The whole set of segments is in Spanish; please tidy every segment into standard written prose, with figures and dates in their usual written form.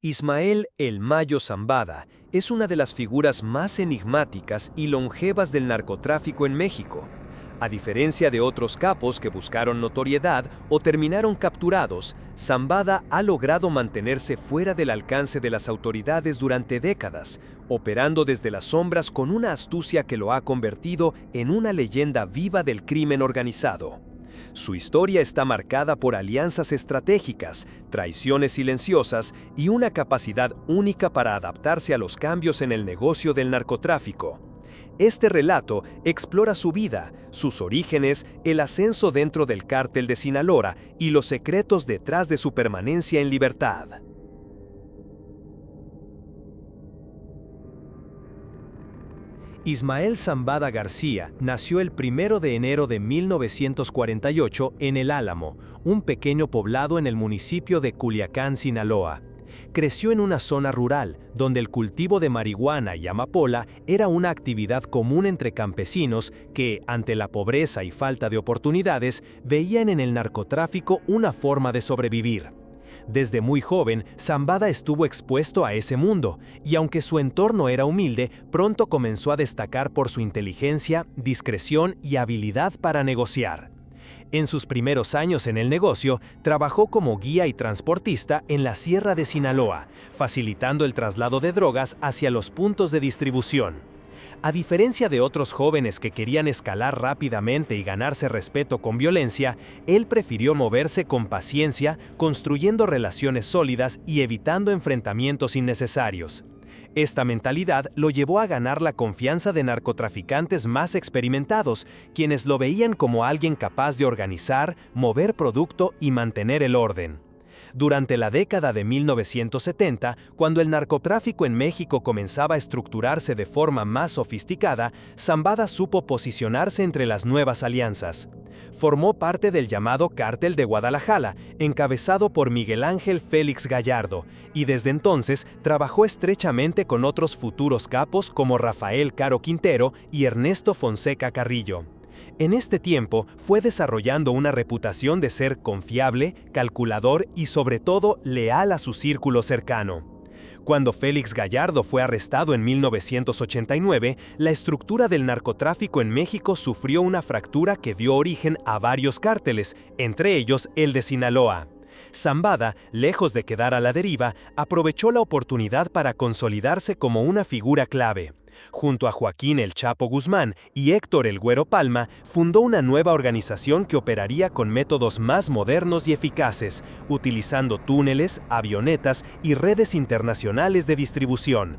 Ismael El Mayo Zambada es una de las figuras más enigmáticas y longevas del narcotráfico en México. A diferencia de otros capos que buscaron notoriedad o terminaron capturados, Zambada ha logrado mantenerse fuera del alcance de las autoridades durante décadas, operando desde las sombras con una astucia que lo ha convertido en una leyenda viva del crimen organizado. Su historia está marcada por alianzas estratégicas, traiciones silenciosas y una capacidad única para adaptarse a los cambios en el negocio del narcotráfico. Este relato explora su vida, sus orígenes, el ascenso dentro del cártel de Sinaloa y los secretos detrás de su permanencia en libertad. Ismael Zambada García nació el 1 de enero de 1948 en El Álamo, un pequeño poblado en el municipio de Culiacán, Sinaloa. Creció en una zona rural, donde el cultivo de marihuana y amapola era una actividad común entre campesinos que, ante la pobreza y falta de oportunidades, veían en el narcotráfico una forma de sobrevivir. Desde muy joven, Zambada estuvo expuesto a ese mundo, y aunque su entorno era humilde, pronto comenzó a destacar por su inteligencia, discreción y habilidad para negociar. En sus primeros años en el negocio, trabajó como guía y transportista en la Sierra de Sinaloa, facilitando el traslado de drogas hacia los puntos de distribución. A diferencia de otros jóvenes que querían escalar rápidamente y ganarse respeto con violencia, él prefirió moverse con paciencia, construyendo relaciones sólidas y evitando enfrentamientos innecesarios. Esta mentalidad lo llevó a ganar la confianza de narcotraficantes más experimentados, quienes lo veían como alguien capaz de organizar, mover producto y mantener el orden. Durante la década de 1970, cuando el narcotráfico en México comenzaba a estructurarse de forma más sofisticada, Zambada supo posicionarse entre las nuevas alianzas. Formó parte del llamado Cártel de Guadalajara, encabezado por Miguel Ángel Félix Gallardo, y desde entonces trabajó estrechamente con otros futuros capos como Rafael Caro Quintero y Ernesto Fonseca Carrillo. En este tiempo fue desarrollando una reputación de ser confiable, calculador y sobre todo leal a su círculo cercano. Cuando Félix Gallardo fue arrestado en 1989, la estructura del narcotráfico en México sufrió una fractura que dio origen a varios cárteles, entre ellos el de Sinaloa. Zambada, lejos de quedar a la deriva, aprovechó la oportunidad para consolidarse como una figura clave. Junto a Joaquín El Chapo Guzmán y Héctor El Güero Palma, fundó una nueva organización que operaría con métodos más modernos y eficaces, utilizando túneles, avionetas y redes internacionales de distribución.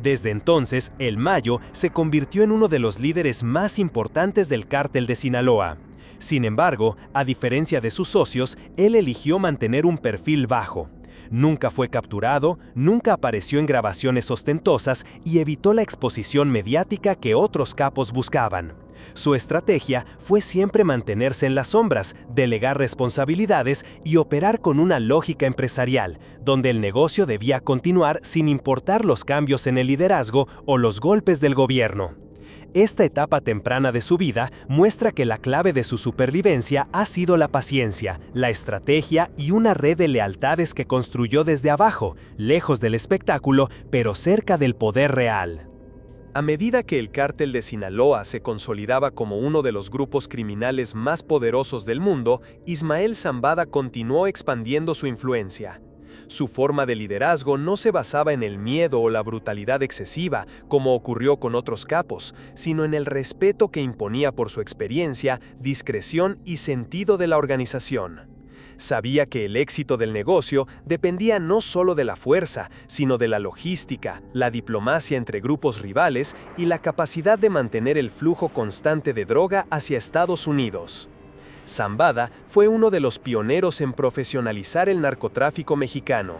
Desde entonces, El Mayo se convirtió en uno de los líderes más importantes del cártel de Sinaloa. Sin embargo, a diferencia de sus socios, él eligió mantener un perfil bajo. Nunca fue capturado, nunca apareció en grabaciones ostentosas y evitó la exposición mediática que otros capos buscaban. Su estrategia fue siempre mantenerse en las sombras, delegar responsabilidades y operar con una lógica empresarial, donde el negocio debía continuar sin importar los cambios en el liderazgo o los golpes del gobierno. Esta etapa temprana de su vida muestra que la clave de su supervivencia ha sido la paciencia, la estrategia y una red de lealtades que construyó desde abajo, lejos del espectáculo, pero cerca del poder real. A medida que el cártel de Sinaloa se consolidaba como uno de los grupos criminales más poderosos del mundo, Ismael Zambada continuó expandiendo su influencia. Su forma de liderazgo no se basaba en el miedo o la brutalidad excesiva, como ocurrió con otros capos, sino en el respeto que imponía por su experiencia, discreción y sentido de la organización. Sabía que el éxito del negocio dependía no solo de la fuerza, sino de la logística, la diplomacia entre grupos rivales y la capacidad de mantener el flujo constante de droga hacia Estados Unidos. Zambada fue uno de los pioneros en profesionalizar el narcotráfico mexicano.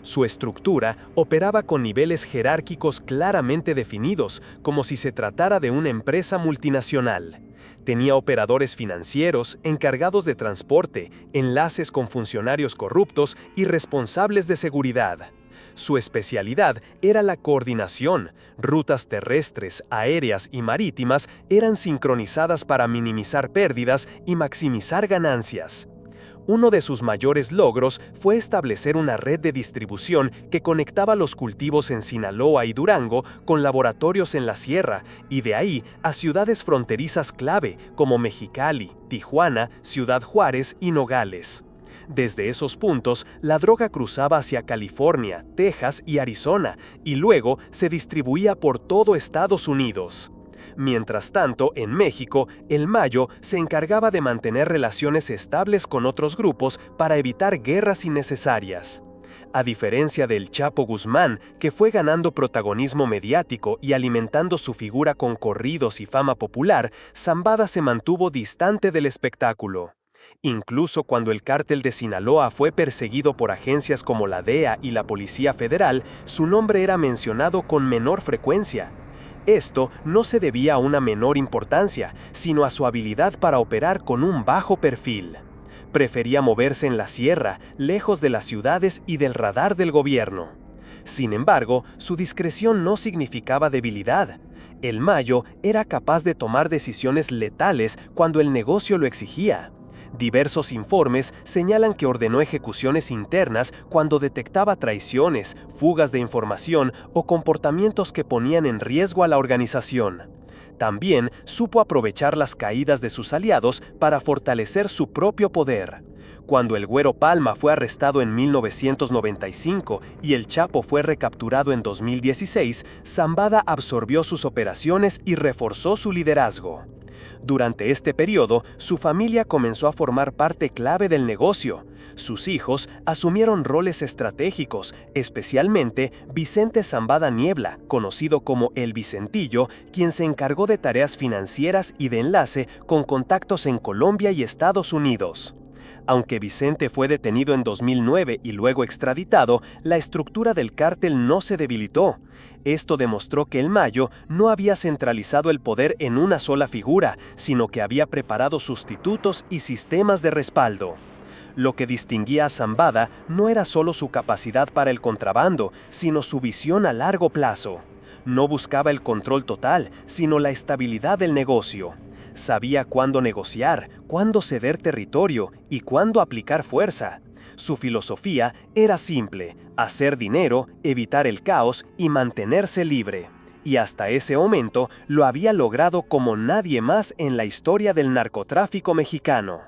Su estructura operaba con niveles jerárquicos claramente definidos, como si se tratara de una empresa multinacional. Tenía operadores financieros, encargados de transporte, enlaces con funcionarios corruptos y responsables de seguridad. Su especialidad era la coordinación. Rutas terrestres, aéreas y marítimas eran sincronizadas para minimizar pérdidas y maximizar ganancias. Uno de sus mayores logros fue establecer una red de distribución que conectaba los cultivos en Sinaloa y Durango con laboratorios en la sierra, y de ahí a ciudades fronterizas clave como Mexicali, Tijuana, Ciudad Juárez y Nogales. Desde esos puntos, la droga cruzaba hacia California, Texas y Arizona, y luego se distribuía por todo Estados Unidos. Mientras tanto, en México, el Mayo se encargaba de mantener relaciones estables con otros grupos para evitar guerras innecesarias. A diferencia del Chapo Guzmán, que fue ganando protagonismo mediático y alimentando su figura con corridos y fama popular, Zambada se mantuvo distante del espectáculo. Incluso cuando el cártel de Sinaloa fue perseguido por agencias como la DEA y la Policía Federal, su nombre era mencionado con menor frecuencia. Esto no se debía a una menor importancia, sino a su habilidad para operar con un bajo perfil. Prefería moverse en la sierra, lejos de las ciudades y del radar del gobierno. Sin embargo, su discreción no significaba debilidad. El Mayo era capaz de tomar decisiones letales cuando el negocio lo exigía. Diversos informes señalan que ordenó ejecuciones internas cuando detectaba traiciones, fugas de información o comportamientos que ponían en riesgo a la organización. También supo aprovechar las caídas de sus aliados para fortalecer su propio poder. Cuando el Güero Palma fue arrestado en 1995 y el Chapo fue recapturado en 2016, Zambada absorbió sus operaciones y reforzó su liderazgo. Durante este periodo, su familia comenzó a formar parte clave del negocio. Sus hijos asumieron roles estratégicos, especialmente Vicente Zambada Niebla, conocido como El Vicentillo, quien se encargó de tareas financieras y de enlace con contactos en Colombia y Estados Unidos. Aunque Vicente fue detenido en 2009 y luego extraditado, la estructura del cártel no se debilitó. Esto demostró que el Mayo no había centralizado el poder en una sola figura, sino que había preparado sustitutos y sistemas de respaldo. Lo que distinguía a Zambada no era solo su capacidad para el contrabando, sino su visión a largo plazo. No buscaba el control total, sino la estabilidad del negocio. Sabía cuándo negociar, cuándo ceder territorio y cuándo aplicar fuerza. Su filosofía era simple: hacer dinero, evitar el caos y mantenerse libre. Y hasta ese momento lo había logrado como nadie más en la historia del narcotráfico mexicano.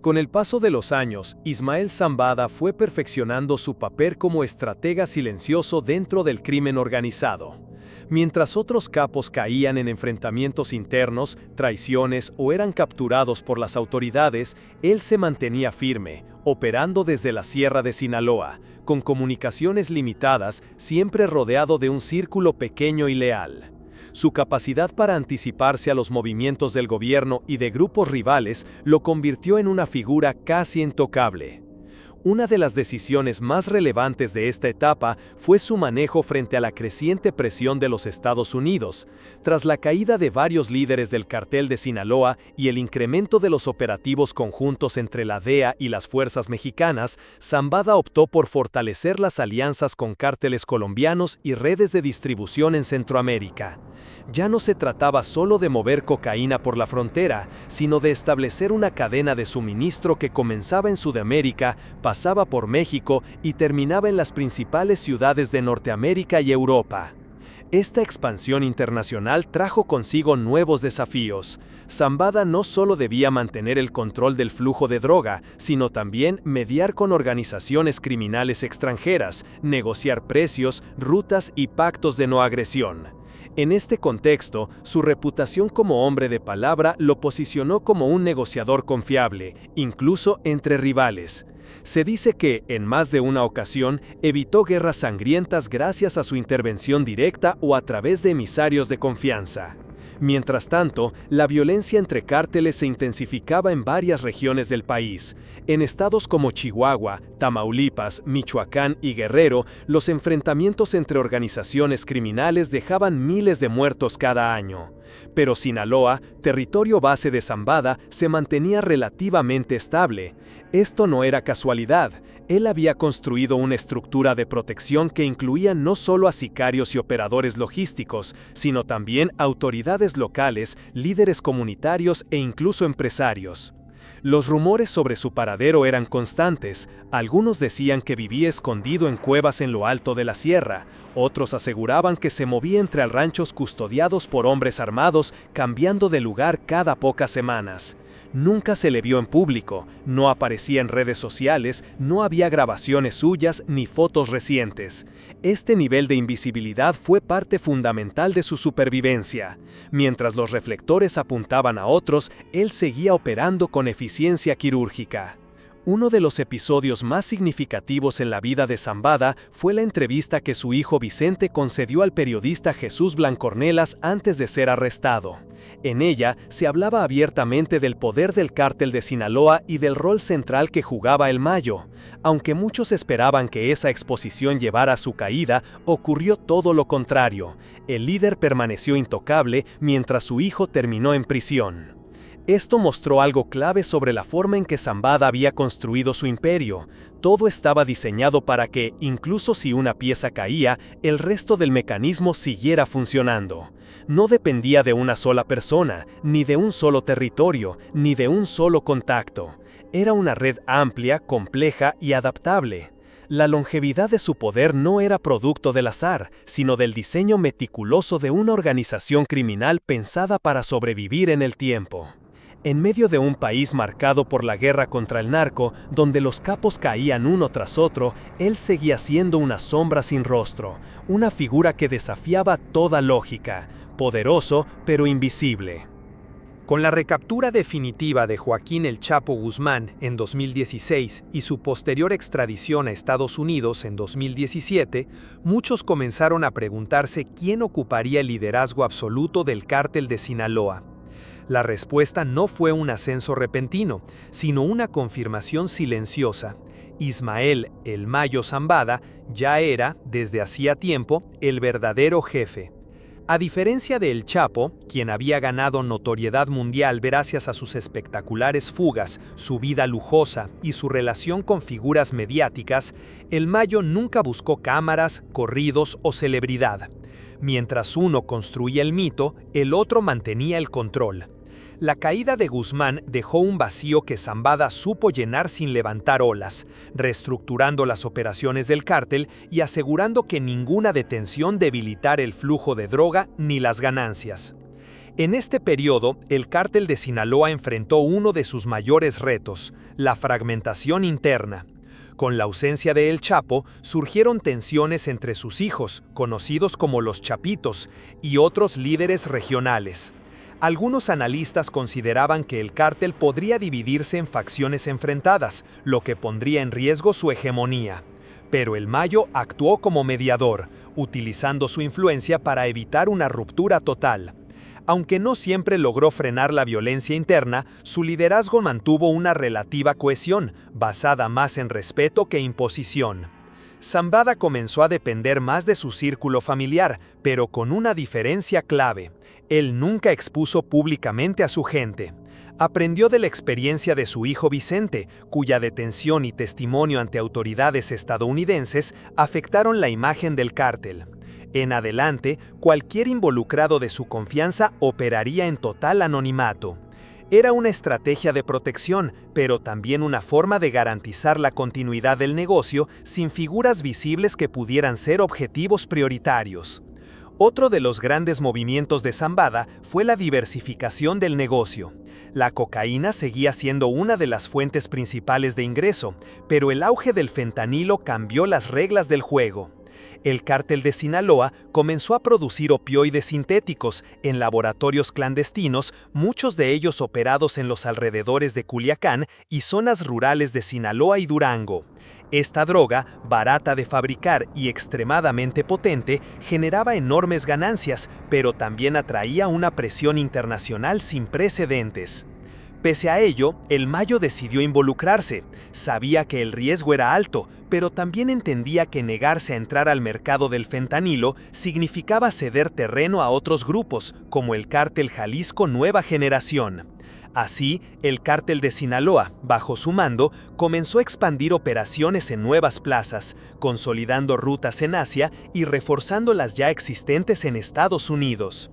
Con el paso de los años, Ismael Zambada fue perfeccionando su papel como estratega silencioso dentro del crimen organizado. Mientras otros capos caían en enfrentamientos internos, traiciones o eran capturados por las autoridades, él se mantenía firme, operando desde la Sierra de Sinaloa, con comunicaciones limitadas, siempre rodeado de un círculo pequeño y leal. Su capacidad para anticiparse a los movimientos del gobierno y de grupos rivales lo convirtió en una figura casi intocable. Una de las decisiones más relevantes de esta etapa fue su manejo frente a la creciente presión de los Estados Unidos. Tras la caída de varios líderes del cartel de Sinaloa y el incremento de los operativos conjuntos entre la DEA y las fuerzas mexicanas, Zambada optó por fortalecer las alianzas con cárteles colombianos y redes de distribución en Centroamérica. Ya no se trataba solo de mover cocaína por la frontera, sino de establecer una cadena de suministro que comenzaba en Sudamérica, pasaba por México y terminaba en las principales ciudades de Norteamérica y Europa. Esta expansión internacional trajo consigo nuevos desafíos. Zambada no solo debía mantener el control del flujo de droga, sino también mediar con organizaciones criminales extranjeras, negociar precios, rutas y pactos de no agresión. En este contexto, su reputación como hombre de palabra lo posicionó como un negociador confiable, incluso entre rivales. Se dice que, en más de una ocasión, evitó guerras sangrientas gracias a su intervención directa o a través de emisarios de confianza. Mientras tanto, la violencia entre cárteles se intensificaba en varias regiones del país. En estados como Chihuahua, Tamaulipas, Michoacán y Guerrero, los enfrentamientos entre organizaciones criminales dejaban miles de muertos cada año. Pero Sinaloa, territorio base de Zambada, se mantenía relativamente estable. Esto no era casualidad. Él había construido una estructura de protección que incluía no solo a sicarios y operadores logísticos, sino también autoridades locales, líderes comunitarios e incluso empresarios. Los rumores sobre su paradero eran constantes. Algunos decían que vivía escondido en cuevas en lo alto de la sierra. Otros aseguraban que se movía entre ranchos custodiados por hombres armados, cambiando de lugar cada pocas semanas. Nunca se le vio en público, no aparecía en redes sociales, no había grabaciones suyas ni fotos recientes. Este nivel de invisibilidad fue parte fundamental de su supervivencia. Mientras los reflectores apuntaban a otros, él seguía operando con eficiencia quirúrgica. Uno de los episodios más significativos en la vida de Zambada fue la entrevista que su hijo Vicente concedió al periodista Jesús Blancornelas antes de ser arrestado. En ella se hablaba abiertamente del poder del cártel de Sinaloa y del rol central que jugaba el Mayo. Aunque muchos esperaban que esa exposición llevara a su caída, ocurrió todo lo contrario. El líder permaneció intocable mientras su hijo terminó en prisión. Esto mostró algo clave sobre la forma en que Zambada había construido su imperio. Todo estaba diseñado para que, incluso si una pieza caía, el resto del mecanismo siguiera funcionando. No dependía de una sola persona, ni de un solo territorio, ni de un solo contacto. Era una red amplia, compleja y adaptable. La longevidad de su poder no era producto del azar, sino del diseño meticuloso de una organización criminal pensada para sobrevivir en el tiempo. En medio de un país marcado por la guerra contra el narco, donde los capos caían uno tras otro, él seguía siendo una sombra sin rostro, una figura que desafiaba toda lógica, poderoso pero invisible. Con la recaptura definitiva de Joaquín El Chapo Guzmán en 2016 y su posterior extradición a Estados Unidos en 2017, muchos comenzaron a preguntarse quién ocuparía el liderazgo absoluto del cártel de Sinaloa. La respuesta no fue un ascenso repentino, sino una confirmación silenciosa. Ismael El Mayo Zambada ya era, desde hacía tiempo, el verdadero jefe. A diferencia de El Chapo, quien había ganado notoriedad mundial gracias a sus espectaculares fugas, su vida lujosa y su relación con figuras mediáticas, El Mayo nunca buscó cámaras, corridos o celebridad. Mientras uno construía el mito, el otro mantenía el control. La caída de Guzmán dejó un vacío que Zambada supo llenar sin levantar olas, reestructurando las operaciones del cártel y asegurando que ninguna detención debilitara el flujo de droga ni las ganancias. En este periodo, el cártel de Sinaloa enfrentó uno de sus mayores retos, la fragmentación interna. Con la ausencia de El Chapo, surgieron tensiones entre sus hijos, conocidos como los Chapitos, y otros líderes regionales. Algunos analistas consideraban que el cártel podría dividirse en facciones enfrentadas, lo que pondría en riesgo su hegemonía. Pero El Mayo actuó como mediador, utilizando su influencia para evitar una ruptura total. Aunque no siempre logró frenar la violencia interna, su liderazgo mantuvo una relativa cohesión, basada más en respeto que imposición. Zambada comenzó a depender más de su círculo familiar, pero con una diferencia clave. Él nunca expuso públicamente a su gente. Aprendió de la experiencia de su hijo Vicente, cuya detención y testimonio ante autoridades estadounidenses afectaron la imagen del cártel. En adelante, cualquier involucrado de su confianza operaría en total anonimato. Era una estrategia de protección, pero también una forma de garantizar la continuidad del negocio sin figuras visibles que pudieran ser objetivos prioritarios. Otro de los grandes movimientos de Zambada fue la diversificación del negocio. La cocaína seguía siendo una de las fuentes principales de ingreso, pero el auge del fentanilo cambió las reglas del juego. El cártel de Sinaloa comenzó a producir opioides sintéticos en laboratorios clandestinos, muchos de ellos operados en los alrededores de Culiacán y zonas rurales de Sinaloa y Durango. Esta droga, barata de fabricar y extremadamente potente, generaba enormes ganancias, pero también atraía una presión internacional sin precedentes. Pese a ello, El Mayo decidió involucrarse. Sabía que el riesgo era alto, pero también entendía que negarse a entrar al mercado del fentanilo significaba ceder terreno a otros grupos, como el cártel Jalisco Nueva Generación. Así, el cártel de Sinaloa, bajo su mando, comenzó a expandir operaciones en nuevas plazas, consolidando rutas en Asia y reforzando las ya existentes en Estados Unidos.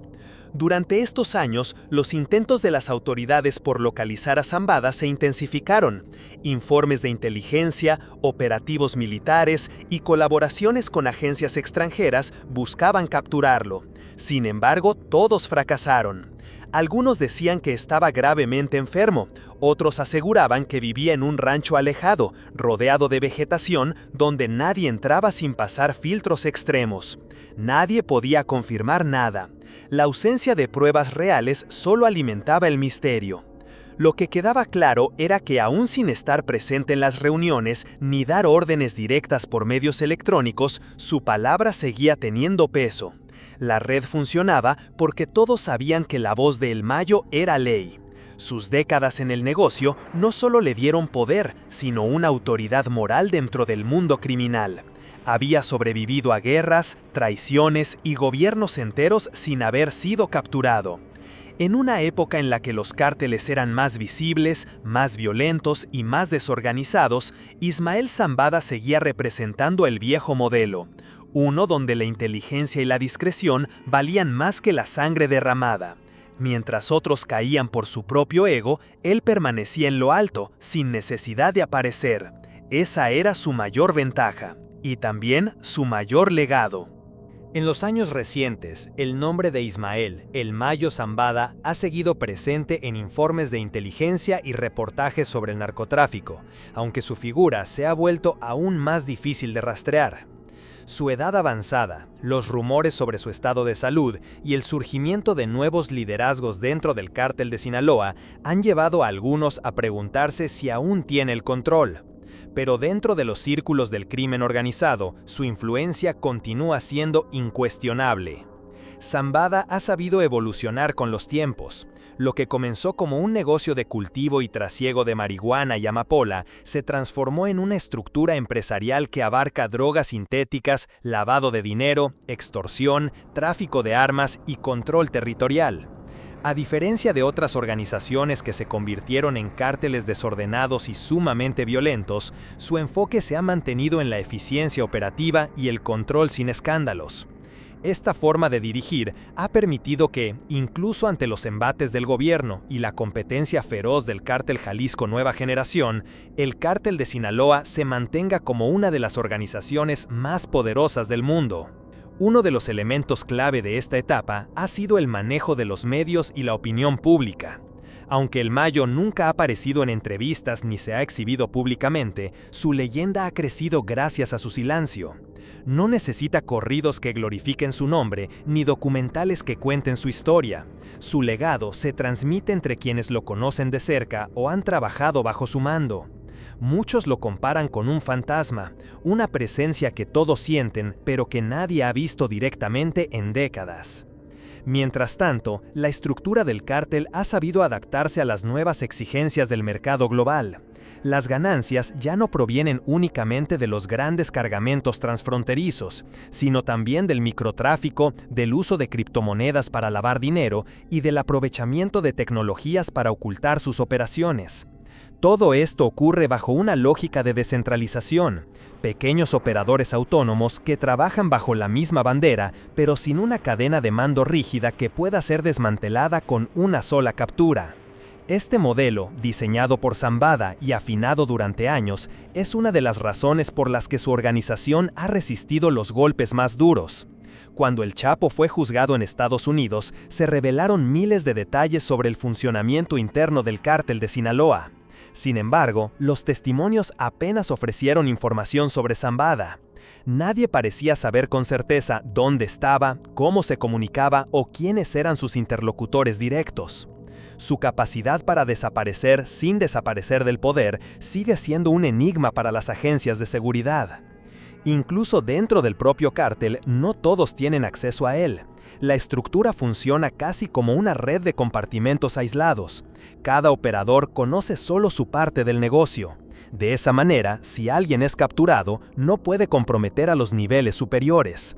Durante estos años, los intentos de las autoridades por localizar a Zambada se intensificaron. Informes de inteligencia, operativos militares y colaboraciones con agencias extranjeras buscaban capturarlo. Sin embargo, todos fracasaron. Algunos decían que estaba gravemente enfermo, otros aseguraban que vivía en un rancho alejado, rodeado de vegetación, donde nadie entraba sin pasar filtros extremos. Nadie podía confirmar nada. La ausencia de pruebas reales solo alimentaba el misterio. Lo que quedaba claro era que aún sin estar presente en las reuniones ni dar órdenes directas por medios electrónicos, su palabra seguía teniendo peso. La red funcionaba porque todos sabían que la voz de El Mayo era ley. Sus décadas en el negocio no solo le dieron poder, sino una autoridad moral dentro del mundo criminal. Había sobrevivido a guerras, traiciones y gobiernos enteros sin haber sido capturado. En una época en la que los cárteles eran más visibles, más violentos y más desorganizados, Ismael Zambada seguía representando el viejo modelo, uno donde la inteligencia y la discreción valían más que la sangre derramada. Mientras otros caían por su propio ego, él permanecía en lo alto, sin necesidad de aparecer. Esa era su mayor ventaja, y también su mayor legado. En los años recientes, el nombre de Ismael El Mayo Zambada ha seguido presente en informes de inteligencia y reportajes sobre el narcotráfico, aunque su figura se ha vuelto aún más difícil de rastrear. Su edad avanzada, los rumores sobre su estado de salud y el surgimiento de nuevos liderazgos dentro del cártel de Sinaloa han llevado a algunos a preguntarse si aún tiene el control. Pero dentro de los círculos del crimen organizado, su influencia continúa siendo incuestionable. Zambada ha sabido evolucionar con los tiempos. Lo que comenzó como un negocio de cultivo y trasiego de marihuana y amapola se transformó en una estructura empresarial que abarca drogas sintéticas, lavado de dinero, extorsión, tráfico de armas y control territorial. A diferencia de otras organizaciones que se convirtieron en cárteles desordenados y sumamente violentos, su enfoque se ha mantenido en la eficiencia operativa y el control sin escándalos. Esta forma de dirigir ha permitido que, incluso ante los embates del gobierno y la competencia feroz del cártel Jalisco Nueva Generación, el cártel de Sinaloa se mantenga como una de las organizaciones más poderosas del mundo. Uno de los elementos clave de esta etapa ha sido el manejo de los medios y la opinión pública. Aunque El Mayo nunca ha aparecido en entrevistas ni se ha exhibido públicamente, su leyenda ha crecido gracias a su silencio. No necesita corridos que glorifiquen su nombre ni documentales que cuenten su historia. Su legado se transmite entre quienes lo conocen de cerca o han trabajado bajo su mando. Muchos lo comparan con un fantasma, una presencia que todos sienten pero que nadie ha visto directamente en décadas. Mientras tanto, la estructura del cártel ha sabido adaptarse a las nuevas exigencias del mercado global. Las ganancias ya no provienen únicamente de los grandes cargamentos transfronterizos, sino también del microtráfico, del uso de criptomonedas para lavar dinero y del aprovechamiento de tecnologías para ocultar sus operaciones. Todo esto ocurre bajo una lógica de descentralización, pequeños operadores autónomos que trabajan bajo la misma bandera, pero sin una cadena de mando rígida que pueda ser desmantelada con una sola captura. Este modelo, diseñado por Zambada y afinado durante años, es una de las razones por las que su organización ha resistido los golpes más duros. Cuando el Chapo fue juzgado en Estados Unidos, se revelaron miles de detalles sobre el funcionamiento interno del cártel de Sinaloa. Sin embargo, los testimonios apenas ofrecieron información sobre Zambada. Nadie parecía saber con certeza dónde estaba, cómo se comunicaba o quiénes eran sus interlocutores directos. Su capacidad para desaparecer sin desaparecer del poder sigue siendo un enigma para las agencias de seguridad. Incluso dentro del propio cártel, no todos tienen acceso a él. La estructura funciona casi como una red de compartimentos aislados. Cada operador conoce solo su parte del negocio. De esa manera, si alguien es capturado, no puede comprometer a los niveles superiores.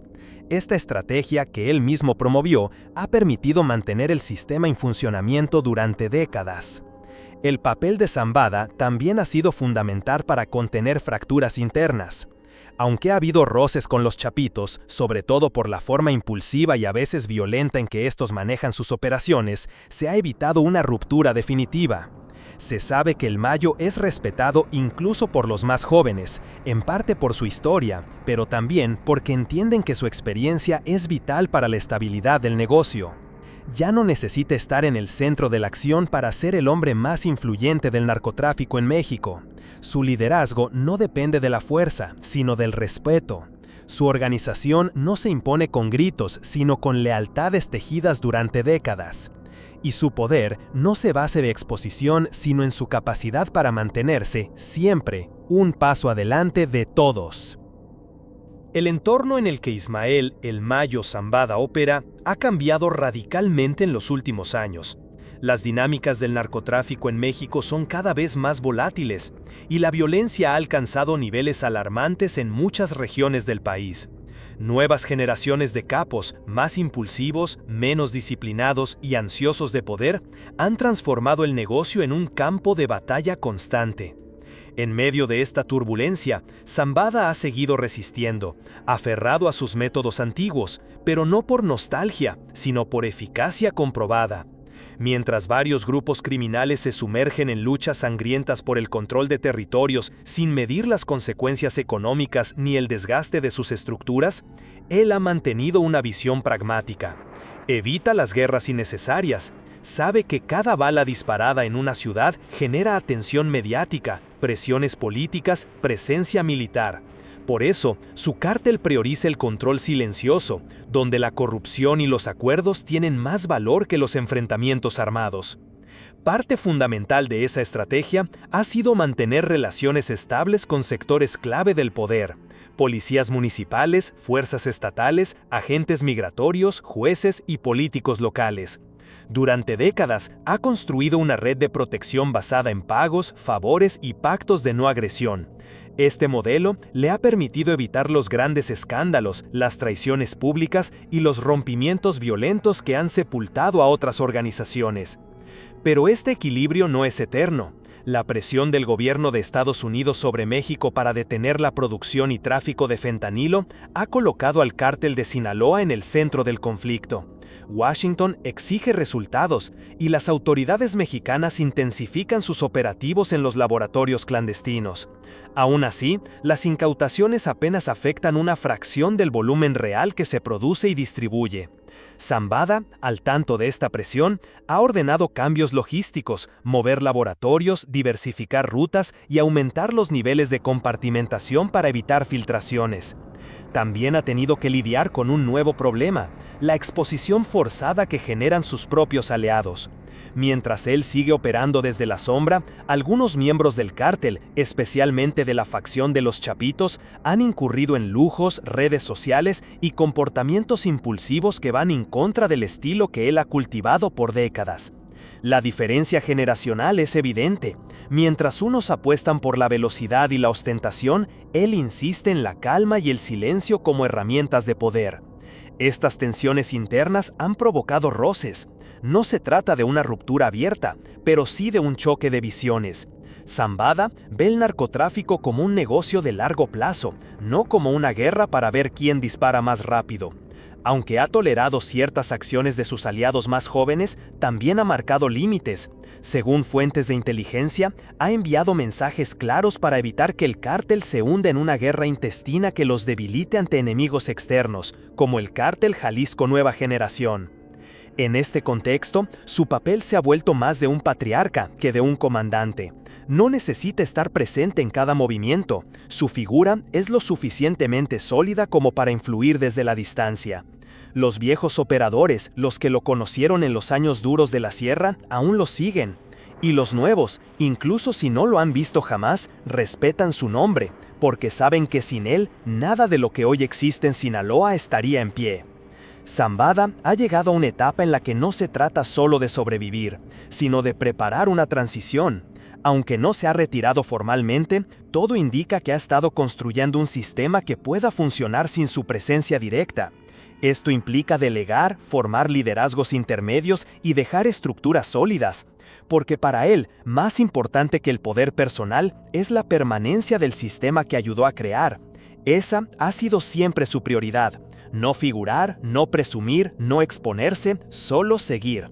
Esta estrategia que él mismo promovió ha permitido mantener el sistema en funcionamiento durante décadas. El papel de Zambada también ha sido fundamental para contener fracturas internas. Aunque ha habido roces con los chapitos, sobre todo por la forma impulsiva y a veces violenta en que estos manejan sus operaciones, se ha evitado una ruptura definitiva. Se sabe que el Mayo es respetado incluso por los más jóvenes, en parte por su historia, pero también porque entienden que su experiencia es vital para la estabilidad del negocio. Ya no necesita estar en el centro de la acción para ser el hombre más influyente del narcotráfico en México. Su liderazgo no depende de la fuerza, sino del respeto. Su organización no se impone con gritos, sino con lealtades tejidas durante décadas. Y su poder no se basa de exposición, sino en su capacidad para mantenerse, siempre, un paso adelante de todos. El entorno en el que Ismael "El Mayo" Zambada opera ha cambiado radicalmente en los últimos años. Las dinámicas del narcotráfico en México son cada vez más volátiles y la violencia ha alcanzado niveles alarmantes en muchas regiones del país. Nuevas generaciones de capos, más impulsivos, menos disciplinados y ansiosos de poder, han transformado el negocio en un campo de batalla constante. En medio de esta turbulencia, Zambada ha seguido resistiendo, aferrado a sus métodos antiguos, pero no por nostalgia, sino por eficacia comprobada. Mientras varios grupos criminales se sumergen en luchas sangrientas por el control de territorios sin medir las consecuencias económicas ni el desgaste de sus estructuras, él ha mantenido una visión pragmática. Evita las guerras innecesarias. Sabe que cada bala disparada en una ciudad genera atención mediática, presiones políticas, presencia militar. Por eso, su cártel prioriza el control silencioso, donde la corrupción y los acuerdos tienen más valor que los enfrentamientos armados. Parte fundamental de esa estrategia ha sido mantener relaciones estables con sectores clave del poder: policías municipales, fuerzas estatales, agentes migratorios, jueces y políticos locales. Durante décadas ha construido una red de protección basada en pagos, favores y pactos de no agresión. Este modelo le ha permitido evitar los grandes escándalos, las traiciones públicas y los rompimientos violentos que han sepultado a otras organizaciones. Pero este equilibrio no es eterno. La presión del gobierno de Estados Unidos sobre México para detener la producción y tráfico de fentanilo ha colocado al cártel de Sinaloa en el centro del conflicto. Washington exige resultados y las autoridades mexicanas intensifican sus operativos en los laboratorios clandestinos. Aún así, las incautaciones apenas afectan una fracción del volumen real que se produce y distribuye. Zambada, al tanto de esta presión, ha ordenado cambios logísticos, mover laboratorios, diversificar rutas y aumentar los niveles de compartimentación para evitar filtraciones. También ha tenido que lidiar con un nuevo problema: la exposición forzada que generan sus propios aliados. Mientras él sigue operando desde la sombra, algunos miembros del cártel, especialmente de la facción de los Chapitos, han incurrido en lujos, redes sociales y comportamientos impulsivos que van en contra del estilo que él ha cultivado por décadas. La diferencia generacional es evidente. Mientras unos apuestan por la velocidad y la ostentación, él insiste en la calma y el silencio como herramientas de poder. Estas tensiones internas han provocado roces. No se trata de una ruptura abierta, pero sí de un choque de visiones. Zambada ve el narcotráfico como un negocio de largo plazo, no como una guerra para ver quién dispara más rápido. Aunque ha tolerado ciertas acciones de sus aliados más jóvenes, también ha marcado límites. Según fuentes de inteligencia, ha enviado mensajes claros para evitar que el cártel se hunda en una guerra intestina que los debilite ante enemigos externos, como el cártel Jalisco Nueva Generación. En este contexto, su papel se ha vuelto más de un patriarca que de un comandante. No necesita estar presente en cada movimiento. Su figura es lo suficientemente sólida como para influir desde la distancia. Los viejos operadores, los que lo conocieron en los años duros de la sierra, aún lo siguen. Y los nuevos, incluso si no lo han visto jamás, respetan su nombre, porque saben que sin él, nada de lo que hoy existe en Sinaloa estaría en pie. Zambada ha llegado a una etapa en la que no se trata solo de sobrevivir, sino de preparar una transición. Aunque no se ha retirado formalmente, todo indica que ha estado construyendo un sistema que pueda funcionar sin su presencia directa. Esto implica delegar, formar liderazgos intermedios y dejar estructuras sólidas, porque para él, más importante que el poder personal es la permanencia del sistema que ayudó a crear. Esa ha sido siempre su prioridad. No figurar, no presumir, no exponerse, solo seguir.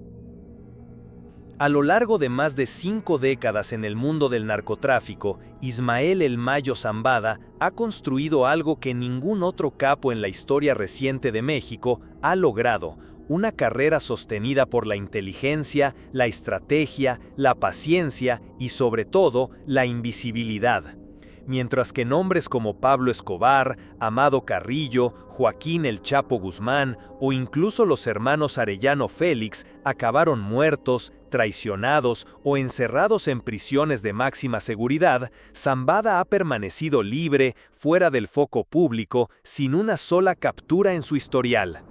A lo largo de más de 5 décadas en el mundo del narcotráfico, Ismael El Mayo Zambada ha construido algo que ningún otro capo en la historia reciente de México ha logrado: una carrera sostenida por la inteligencia, la estrategia, la paciencia y, sobre todo, la invisibilidad. Mientras que nombres como Pablo Escobar, Amado Carrillo, Joaquín El Chapo Guzmán o incluso los hermanos Arellano Félix acabaron muertos, traicionados o encerrados en prisiones de máxima seguridad, Zambada ha permanecido libre, fuera del foco público, sin una sola captura en su historial.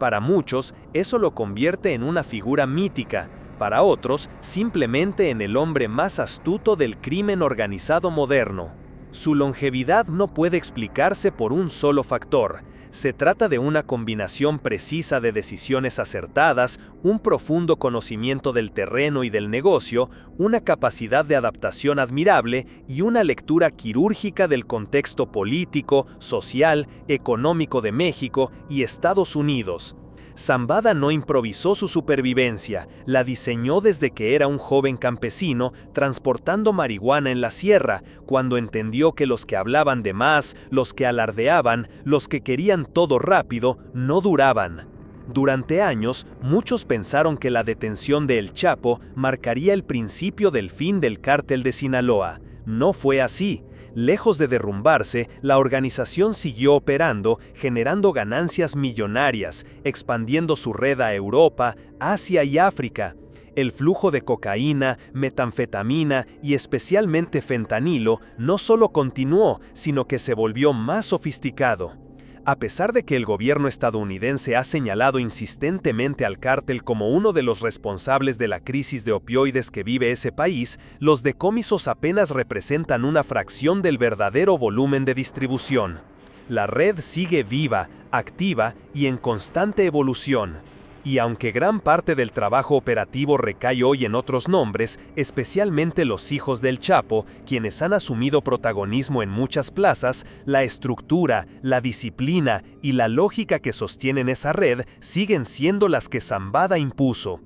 Para muchos, eso lo convierte en una figura mítica. Para otros, simplemente en el hombre más astuto del crimen organizado moderno. Su longevidad no puede explicarse por un solo factor. Se trata de una combinación precisa de decisiones acertadas, un profundo conocimiento del terreno y del negocio, una capacidad de adaptación admirable y una lectura quirúrgica del contexto político, social, económico de México y Estados Unidos. Zambada no improvisó su supervivencia, la diseñó desde que era un joven campesino transportando marihuana en la sierra, cuando entendió que los que hablaban de más, los que alardeaban, los que querían todo rápido, no duraban. Durante años, muchos pensaron que la detención de El Chapo marcaría el principio del fin del cártel de Sinaloa. No fue así. Lejos de derrumbarse, la organización siguió operando, generando ganancias millonarias, expandiendo su red a Europa, Asia y África. El flujo de cocaína, metanfetamina y especialmente fentanilo no solo continuó, sino que se volvió más sofisticado. A pesar de que el gobierno estadounidense ha señalado insistentemente al cártel como uno de los responsables de la crisis de opioides que vive ese país, los decomisos apenas representan una fracción del verdadero volumen de distribución. La red sigue viva, activa y en constante evolución. Y aunque gran parte del trabajo operativo recae hoy en otros nombres, especialmente los hijos del Chapo, quienes han asumido protagonismo en muchas plazas, la estructura, la disciplina y la lógica que sostienen esa red siguen siendo las que Zambada impuso.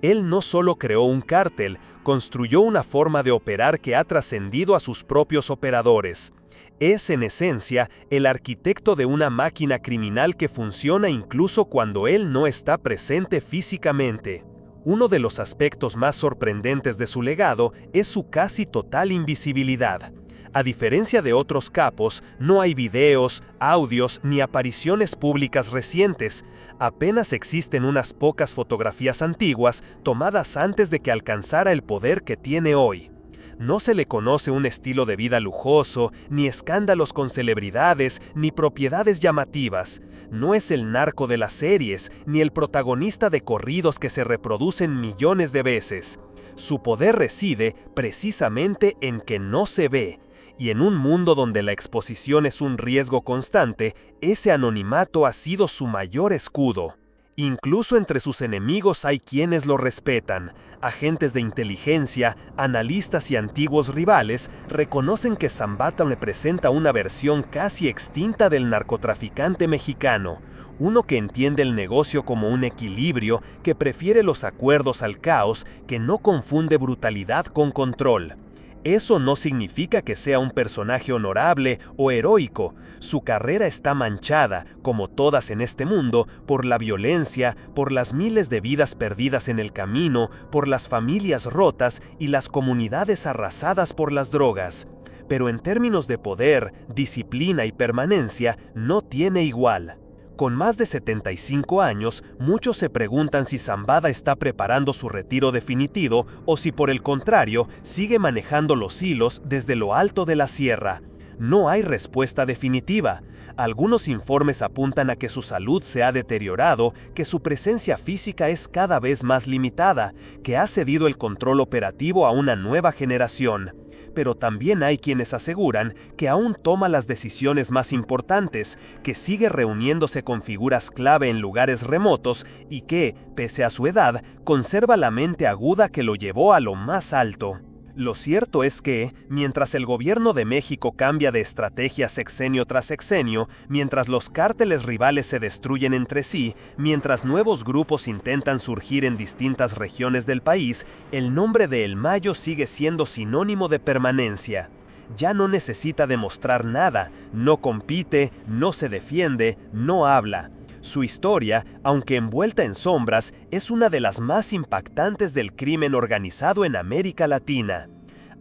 Él no solo creó un cártel, construyó una forma de operar que ha trascendido a sus propios operadores. Es, en esencia, el arquitecto de una máquina criminal que funciona incluso cuando él no está presente físicamente. Uno de los aspectos más sorprendentes de su legado es su casi total invisibilidad. A diferencia de otros capos, no hay videos, audios ni apariciones públicas recientes. Apenas existen unas pocas fotografías antiguas tomadas antes de que alcanzara el poder que tiene hoy. No se le conoce un estilo de vida lujoso, ni escándalos con celebridades, ni propiedades llamativas. No es el narco de las series, ni el protagonista de corridos que se reproducen millones de veces. Su poder reside precisamente en que no se ve. Y en un mundo donde la exposición es un riesgo constante, ese anonimato ha sido su mayor escudo. Incluso entre sus enemigos hay quienes lo respetan. Agentes de inteligencia, analistas y antiguos rivales reconocen que Zambada representa una versión casi extinta del narcotraficante mexicano, uno que entiende el negocio como un equilibrio, que prefiere los acuerdos al caos, que no confunde brutalidad con control. Eso no significa que sea un personaje honorable o heroico. Su carrera está manchada, como todas en este mundo, por la violencia, por las miles de vidas perdidas en el camino, por las familias rotas y las comunidades arrasadas por las drogas. Pero en términos de poder, disciplina y permanencia, no tiene igual. Con más de 75 años, muchos se preguntan si Zambada está preparando su retiro definitivo o si por el contrario sigue manejando los hilos desde lo alto de la sierra. No hay respuesta definitiva. Algunos informes apuntan a que su salud se ha deteriorado, que su presencia física es cada vez más limitada, que ha cedido el control operativo a una nueva generación. Pero también hay quienes aseguran que aún toma las decisiones más importantes, que sigue reuniéndose con figuras clave en lugares remotos y que, pese a su edad, conserva la mente aguda que lo llevó a lo más alto. Lo cierto es que, mientras el gobierno de México cambia de estrategia sexenio tras sexenio, mientras los cárteles rivales se destruyen entre sí, mientras nuevos grupos intentan surgir en distintas regiones del país, el nombre de El Mayo sigue siendo sinónimo de permanencia. Ya no necesita demostrar nada, no compite, no se defiende, no habla. Su historia, aunque envuelta en sombras, es una de las más impactantes del crimen organizado en América Latina.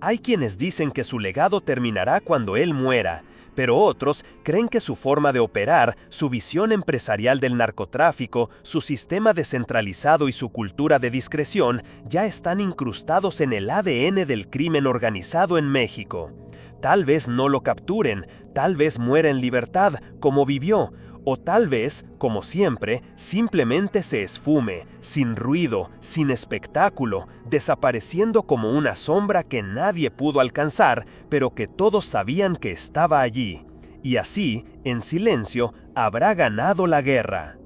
Hay quienes dicen que su legado terminará cuando él muera, pero otros creen que su forma de operar, su visión empresarial del narcotráfico, su sistema descentralizado y su cultura de discreción ya están incrustados en el ADN del crimen organizado en México. Tal vez no lo capturen, tal vez muera en libertad, como vivió, o tal vez, como siempre, simplemente se esfume, sin ruido, sin espectáculo, desapareciendo como una sombra que nadie pudo alcanzar, pero que todos sabían que estaba allí. Y así, en silencio, habrá ganado la guerra.